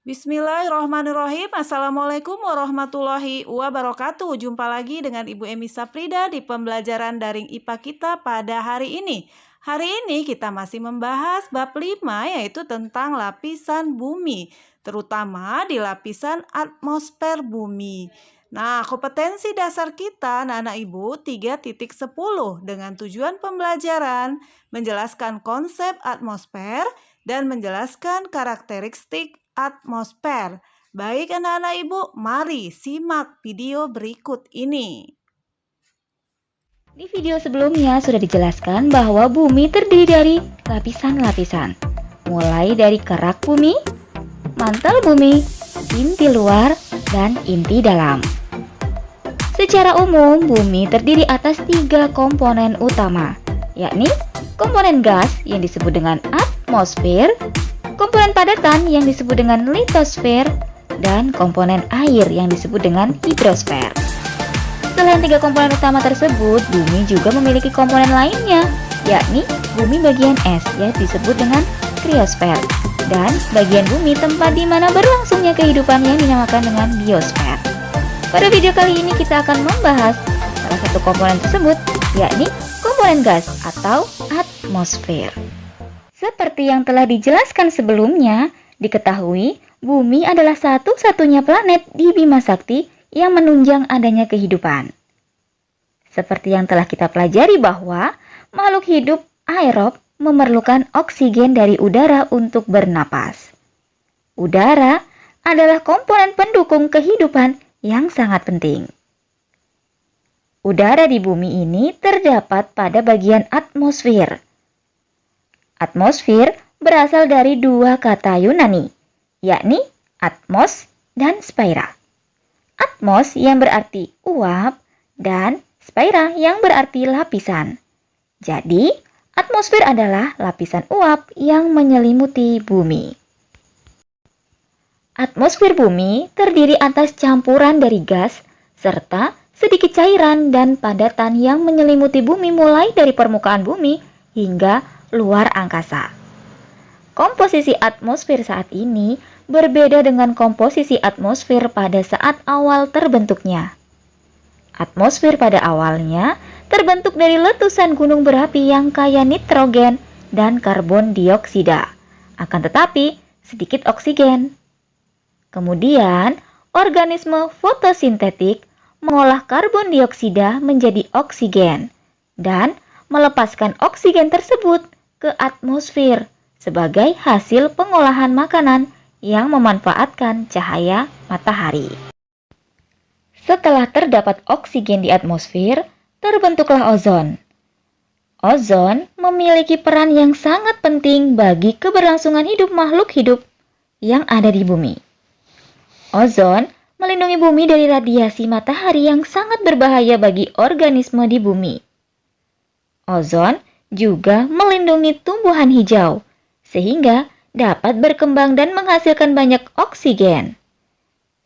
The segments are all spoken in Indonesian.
Bismillahirrahmanirrahim. Assalamualaikum warahmatullahi wabarakatuh. Jumpa lagi dengan Ibu Emi Saprida di pembelajaran daring IPA kita pada hari ini. Hari ini kita masih membahas bab 5 yaitu tentang lapisan bumi, terutama di lapisan atmosfer bumi. Nah, kompetensi dasar kita anak-anak Ibu 3.10 dengan tujuan pembelajaran menjelaskan konsep atmosfer dan menjelaskan karakteristik atmosfer. Baik anak-anak Ibu, mari simak video berikut ini. Di video sebelumnya sudah dijelaskan bahwa bumi terdiri dari lapisan-lapisan, mulai dari kerak bumi, mantel bumi, inti luar, dan inti dalam. Secara umum, bumi terdiri atas 3 komponen utama, yakni komponen gas yang disebut dengan atmosfer, komponen padatan yang disebut dengan litosfer, dan komponen air yang disebut dengan hidrosfer. Selain 3 komponen utama tersebut, bumi juga memiliki komponen lainnya, yakni bumi bagian es yang disebut dengan kriosfer, dan bagian bumi tempat di mana berlangsungnya kehidupan yang dinamakan dengan biosfer. Pada video kali ini kita akan membahas salah satu komponen tersebut, yakni komponen gas atau atmosfer. Seperti yang telah dijelaskan sebelumnya, diketahui bumi adalah satu-satunya planet di Bima Sakti yang menunjang adanya kehidupan. Seperti yang telah kita pelajari bahwa makhluk hidup aerob memerlukan oksigen dari udara untuk bernapas. Udara adalah komponen pendukung kehidupan yang sangat penting. Udara di bumi ini terdapat pada bagian atmosfer. Atmosfer berasal dari 2 kata Yunani, yakni atmos dan spaira. Atmos yang berarti uap dan spaira yang berarti lapisan. Jadi, atmosfer adalah lapisan uap yang menyelimuti bumi. Atmosfer bumi terdiri atas campuran dari gas serta sedikit cairan dan padatan yang menyelimuti bumi mulai dari permukaan bumi hingga luar angkasa. Komposisi atmosfer saat ini berbeda dengan komposisi atmosfer pada saat awal terbentuknya. Atmosfer pada awalnya terbentuk dari letusan gunung berapi yang kaya nitrogen dan karbon dioksida, akan tetapi sedikit oksigen. Kemudian, organisme fotosintetik mengolah karbon dioksida menjadi oksigen dan melepaskan oksigen tersebut ke atmosfer sebagai hasil pengolahan makanan yang memanfaatkan cahaya matahari. Setelah terdapat oksigen di atmosfer, terbentuklah ozon. Ozon memiliki peran yang sangat penting bagi keberlangsungan hidup makhluk hidup yang ada di bumi. Ozon melindungi bumi dari radiasi matahari yang sangat berbahaya bagi organisme di bumi. Ozon juga melindungi tumbuhan hijau, sehingga dapat berkembang dan menghasilkan banyak oksigen.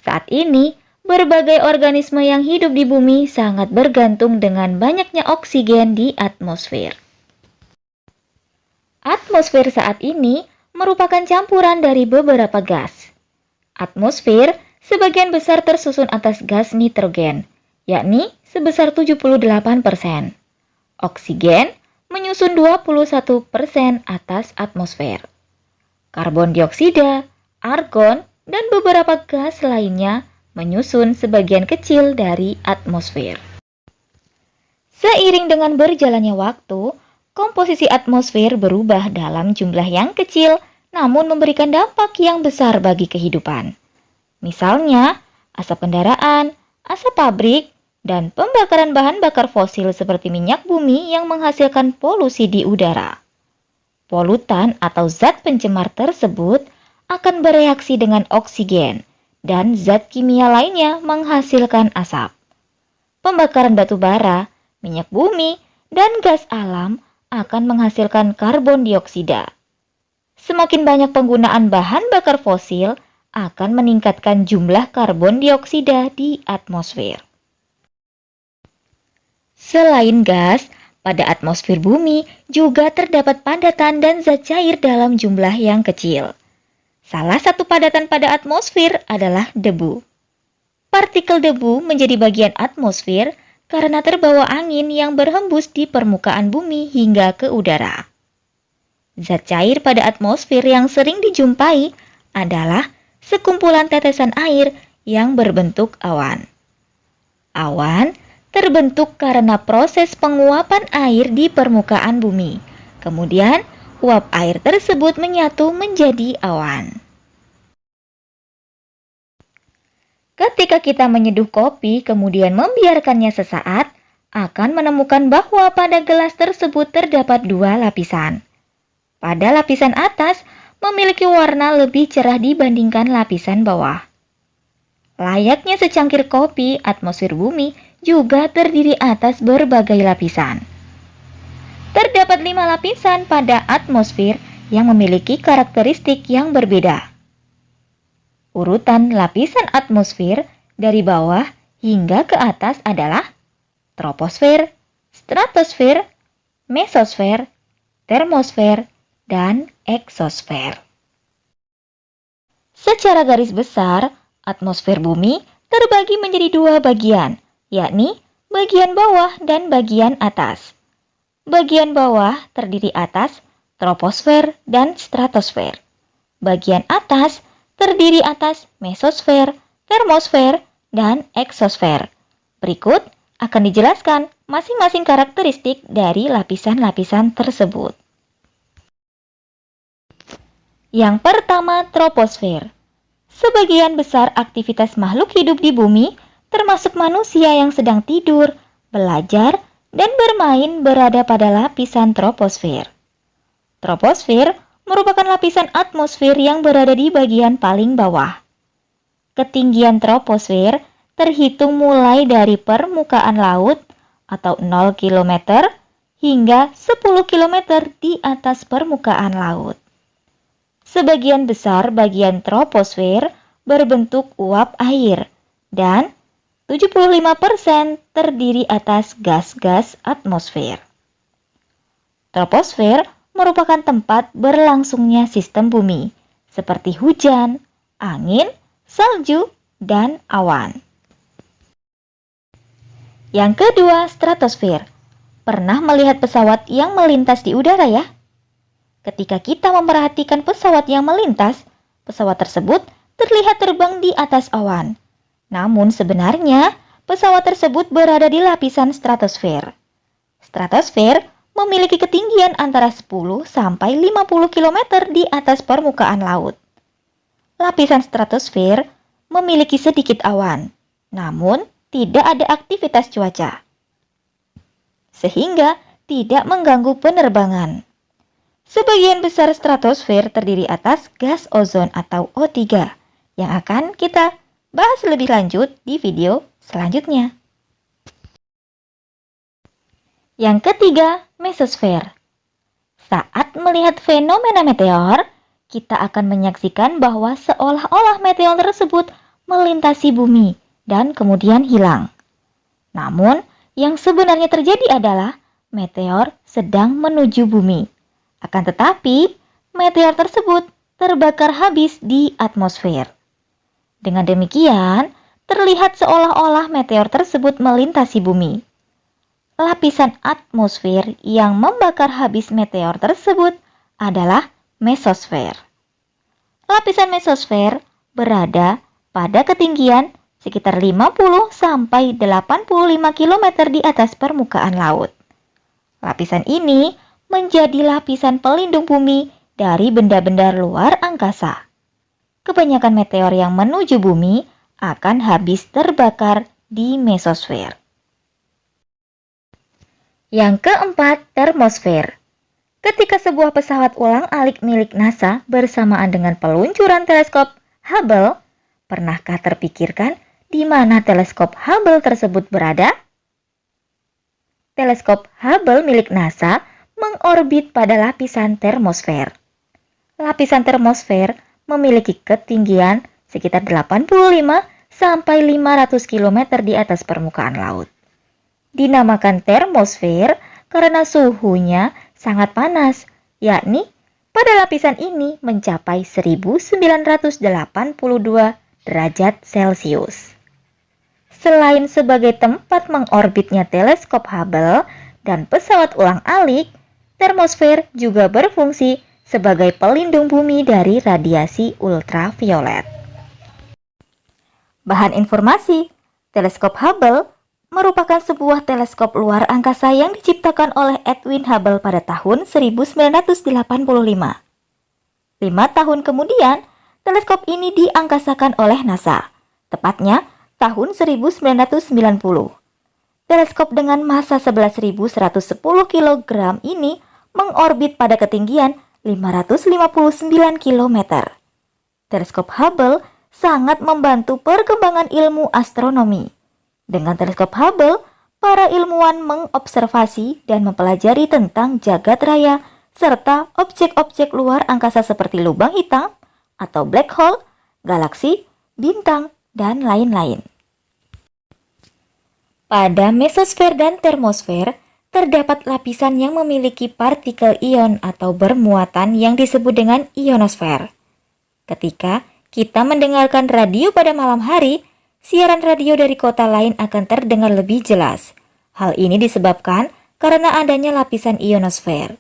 Saat ini, berbagai organisme yang hidup di bumi sangat bergantung dengan banyaknya oksigen di atmosfer. Atmosfer saat ini merupakan campuran dari beberapa gas. Atmosfer sebagian besar tersusun atas gas nitrogen, yakni sebesar 78%. Oksigen menyusun 21% atas atmosfer. Karbon dioksida, argon, dan beberapa gas lainnya menyusun sebagian kecil dari atmosfer. Seiring dengan berjalannya waktu, komposisi atmosfer berubah dalam jumlah yang kecil namun memberikan dampak yang besar bagi kehidupan. Misalnya, asap kendaraan, asap pabrik, dan pembakaran bahan bakar fosil seperti minyak bumi yang menghasilkan polusi di udara. Polutan atau zat pencemar tersebut akan bereaksi dengan oksigen dan zat kimia lainnya menghasilkan asap. Pembakaran batu bara, minyak bumi, dan gas alam akan menghasilkan karbon dioksida. Semakin banyak penggunaan bahan bakar fosil akan meningkatkan jumlah karbon dioksida di atmosfer. Selain gas, pada atmosfer bumi juga terdapat padatan dan zat cair dalam jumlah yang kecil. Salah satu padatan pada atmosfer adalah debu. Partikel debu menjadi bagian atmosfer karena terbawa angin yang berhembus di permukaan bumi hingga ke udara. Zat cair pada atmosfer yang sering dijumpai adalah sekumpulan tetesan air yang berbentuk awan. Awan terbentuk karena proses penguapan air di permukaan bumi. Kemudian, uap air tersebut menyatu menjadi awan. Ketika kita menyeduh kopi kemudian membiarkannya sesaat, akan menemukan bahwa pada gelas tersebut terdapat dua lapisan. Pada lapisan atas memiliki warna lebih cerah dibandingkan lapisan bawah. Layaknya secangkir kopi, atmosfer bumi juga terdiri atas berbagai lapisan. Terdapat 5 lapisan pada atmosfer yang memiliki karakteristik yang berbeda. Urutan lapisan atmosfer dari bawah hingga ke atas adalah troposfer, stratosfer, mesosfer, termosfer, dan eksosfer. Secara garis besar, atmosfer bumi terbagi menjadi dua bagian, yakni bagian bawah dan bagian atas. Bagian bawah terdiri atas troposfer dan stratosfer. Bagian atas terdiri atas mesosfer, termosfer, dan eksosfer. Berikut akan dijelaskan masing-masing karakteristik dari lapisan-lapisan tersebut. Yang pertama, troposfer. Sebagian besar aktivitas makhluk hidup di bumi, termasuk manusia yang sedang tidur, belajar, dan bermain berada pada lapisan troposfer. Troposfer merupakan lapisan atmosfer yang berada di bagian paling bawah. Ketinggian troposfer terhitung mulai dari permukaan laut atau 0 km hingga 10 km di atas permukaan laut. Sebagian besar bagian troposfer berbentuk uap air dan 75% terdiri atas gas-gas atmosfer. Troposfer merupakan tempat berlangsungnya sistem bumi, seperti hujan, angin, salju, dan awan. Yang kedua, stratosfer. Pernah melihat pesawat yang melintas di udara ya? Ketika kita memperhatikan pesawat yang melintas, pesawat tersebut terlihat terbang di atas awan. Namun sebenarnya, pesawat tersebut berada di lapisan stratosfer. Stratosfer memiliki ketinggian antara 10 sampai 50 km di atas permukaan laut. Lapisan stratosfer memiliki sedikit awan, namun tidak ada aktivitas cuaca, sehingga tidak mengganggu penerbangan. Sebagian besar stratosfer terdiri atas gas ozon atau O3 yang akan kita bahas lebih lanjut di video selanjutnya. Yang ketiga, mesosfer. Saat melihat fenomena meteor, kita akan menyaksikan bahwa seolah-olah meteor tersebut melintasi bumi dan kemudian hilang. Namun, yang sebenarnya terjadi adalah meteor sedang menuju bumi. Akan tetapi, meteor tersebut terbakar habis di atmosfer. Dengan demikian, terlihat seolah-olah meteor tersebut melintasi bumi. Lapisan atmosfer yang membakar habis meteor tersebut adalah mesosfer. Lapisan mesosfer berada pada ketinggian sekitar 50 sampai 85 km di atas permukaan laut. Lapisan ini menjadi lapisan pelindung bumi dari benda-benda luar angkasa. Kebanyakan meteor yang menuju bumi akan habis terbakar di mesosfer. Yang keempat, termosfer. Ketika sebuah pesawat ulang-alik milik NASA bersamaan dengan peluncuran teleskop Hubble, pernahkah terpikirkan di mana teleskop Hubble tersebut berada? Teleskop Hubble milik NASA mengorbit pada lapisan termosfer. Lapisan termosfer memiliki ketinggian sekitar 85 sampai 500 km di atas permukaan laut. Dinamakan termosfer karena suhunya sangat panas, yakni pada lapisan ini mencapai 1982 derajat Celcius. Selain sebagai tempat mengorbitnya teleskop Hubble dan pesawat ulang-alik, termosfer juga berfungsi sebagai pelindung bumi dari radiasi ultraviolet. Bahan informasi: teleskop Hubble merupakan sebuah teleskop luar angkasa yang diciptakan oleh Edwin Hubble pada tahun 1985. 5 tahun kemudian, teleskop ini diangkasakan oleh NASA, tepatnya tahun 1990. Teleskop dengan massa 11.110 kg ini mengorbit pada ketinggian 559 km. Teleskop Hubble sangat membantu perkembangan ilmu astronomi. Dengan teleskop Hubble, para ilmuwan mengobservasi dan mempelajari tentang jagat raya serta objek-objek luar angkasa seperti lubang hitam atau black hole, galaksi, bintang, dan lain-lain. Pada mesosfer dan termosfer, terdapat lapisan yang memiliki partikel ion atau bermuatan yang disebut dengan ionosfer. Ketika kita mendengarkan radio pada malam hari, siaran radio dari kota lain akan terdengar lebih jelas. Hal ini disebabkan karena adanya lapisan ionosfer.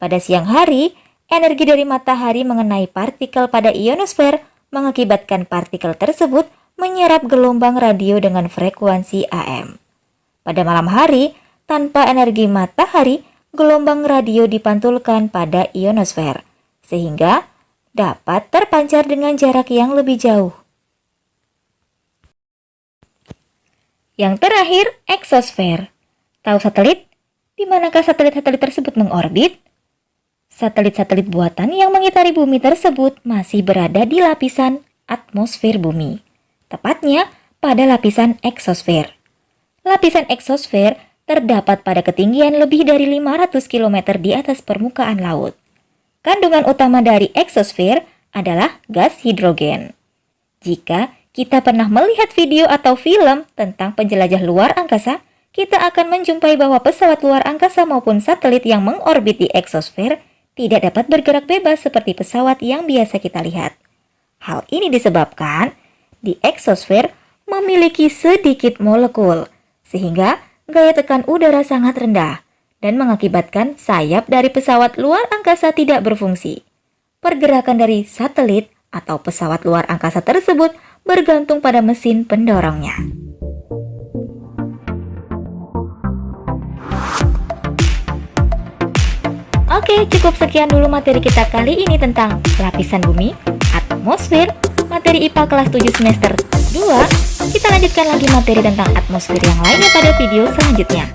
Pada siang hari, energi dari matahari mengenai partikel pada ionosfer mengakibatkan partikel tersebut menyerap gelombang radio dengan frekuensi AM. Pada malam hari, tanpa energi matahari, gelombang radio dipantulkan pada ionosfer, sehingga dapat terpancar dengan jarak yang lebih jauh. Yang terakhir, eksosfer. Tahu satelit? Di manakah satelit-satelit tersebut mengorbit? Satelit-satelit buatan yang mengitari bumi tersebut masih berada di lapisan atmosfer bumi, tepatnya pada lapisan eksosfer. Lapisan eksosfer terdapat pada ketinggian lebih dari 500 km di atas permukaan laut. Kandungan utama dari eksosfer adalah gas hidrogen. Jika kita pernah melihat video atau film tentang penjelajah luar angkasa, kita akan menjumpai bahwa pesawat luar angkasa maupun satelit yang mengorbit di eksosfer tidak dapat bergerak bebas seperti pesawat yang biasa kita lihat. Hal ini disebabkan di eksosfer memiliki sedikit molekul, sehingga gaya tekan udara sangat rendah dan mengakibatkan sayap dari pesawat luar angkasa tidak berfungsi. Pergerakan dari satelit atau pesawat luar angkasa tersebut bergantung pada mesin pendorongnya. Oke, cukup sekian dulu materi kita kali ini tentang lapisan bumi, atmosfer, materi IPA kelas 7 semester 2. Kita lanjutkan lagi materi tentang atmosfer yang lainnya pada video selanjutnya.